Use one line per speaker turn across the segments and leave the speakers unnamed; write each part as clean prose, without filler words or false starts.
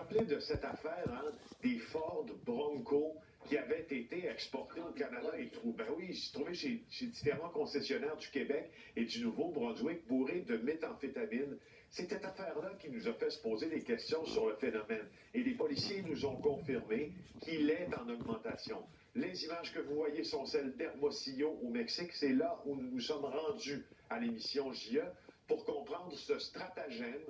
rappelez de cette affaire des Ford Bronco qui avaient été exportés au Canada et trouvés, ben oui, j'ai trouvé chez différents concessionnaires du Québec et du Nouveau-Brunswick bourrés de méthamphétamine. C'est cette affaire-là qui nous a fait se poser des questions sur le phénomène. Et les policiers nous ont confirmé qu'il est en augmentation. Les images que vous voyez sont celles d'Hermosillo au Mexique. C'est là où nous nous sommes rendus à l'émission JE pour comprendre ce stratagème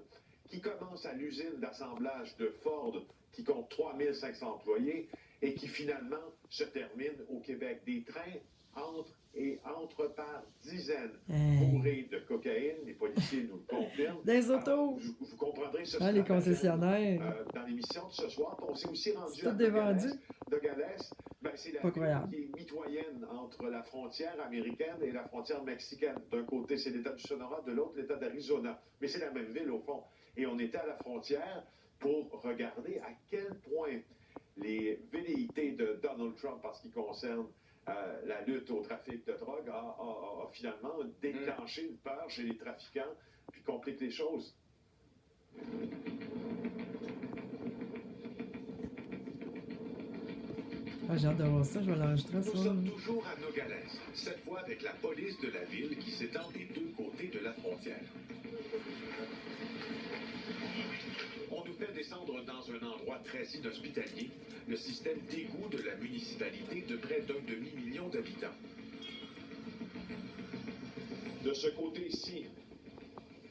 qui commence à l'usine d'assemblage de Ford, qui compte 3500 employés, et qui finalement se termine au Québec. Des trains entrent par dizaines, bourrés de cocaïne. Les policiers nous le confirment.
Des autos!
Alors, vous comprendrez ce
les concessionnaires.
dans l'émission de ce soir. On s'est aussi rendu
tout
à
dévendu.
Nogales. Ben, c'est la ville qui est mitoyenne entre la frontière américaine et la frontière mexicaine. D'un côté, c'est l'État du Sonora, de l'autre, l'État d'Arizona. Mais c'est la même ville, au fond. Et on était à la frontière pour regarder à quel point les velléités de Donald Trump en ce qui concerne la lutte au trafic de drogue a finalement déclenché une peur chez les trafiquants puis complique les choses.
Ah, j'ai hâte de voir ça, je vais l'enregistrer.
Nous sommes toujours à Nogales, cette fois avec la police de la ville qui s'étend des deux côtés de la frontière. On nous fait descendre dans un endroit très inhospitalier, le système d'égout de la municipalité de près d'un demi-million d'habitants. De ce côté-ci,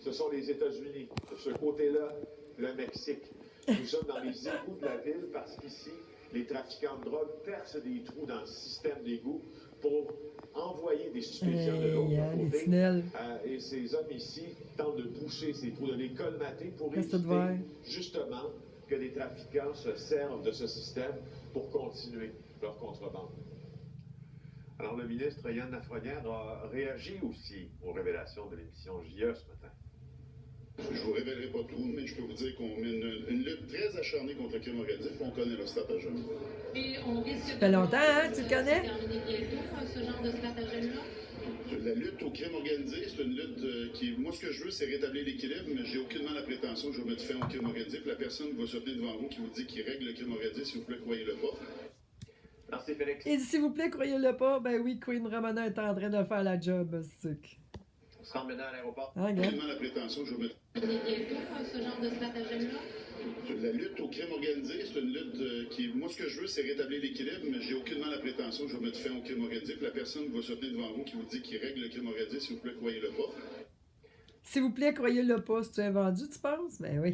ce sont les États-Unis. De ce côté-là, le Mexique. Nous sommes dans les égouts de la ville parce qu'ici, les trafiquants de drogue percent des trous dans le système d'égout pour envoyer des stupéfiants de l'autre côté. Et ces hommes ici tentent de boucher ces trous, de les colmater pour éviter justement que les trafiquants se servent de ce système pour continuer leur contrebande. Alors le ministre Yann Lafrenière a réagi aussi aux révélations de l'émission JE ce matin.
Je ne vous révélerai pas tout, mais je peux vous dire qu'on mène une lutte très acharnée contre le crime organisé, et on connaît leur stratagème.
Et on risque
ça fait longtemps, hein, tu le connais?
Ce genre de stratagème-là?
La lutte au crime organisé, c'est une lutte qui... Moi, ce que je veux, c'est rétablir l'équilibre, mais j'ai aucunement la prétention que je vais mettre fin au crime organisé, puis la personne va se tenir devant vous qui vous dit qu'il règle le crime organisé, s'il vous plaît, croyez-le pas.
Merci, Félix.
Et s'il vous plaît, croyez-le pas, ben oui, Queen Ramona est en train de faire la job, c'est
On se rend maintenant à l'aéroport.
Ah,
j'ai aucunement la prétention que je vais mettre...
Ce genre de stratagème-là?
La lutte au crime organisé, c'est une lutte qui... Moi, ce que je veux, c'est rétablir l'équilibre, mais j'ai aucunement la prétention que je vais mettre fin au crime organisé, puis la personne va se tenir devant vous qui vous dit qu'il règle le crime organisé, s'il vous plaît, croyez-le pas.
S'il vous plaît, croyez-le pas, si tu es vendu, tu penses? Ben oui.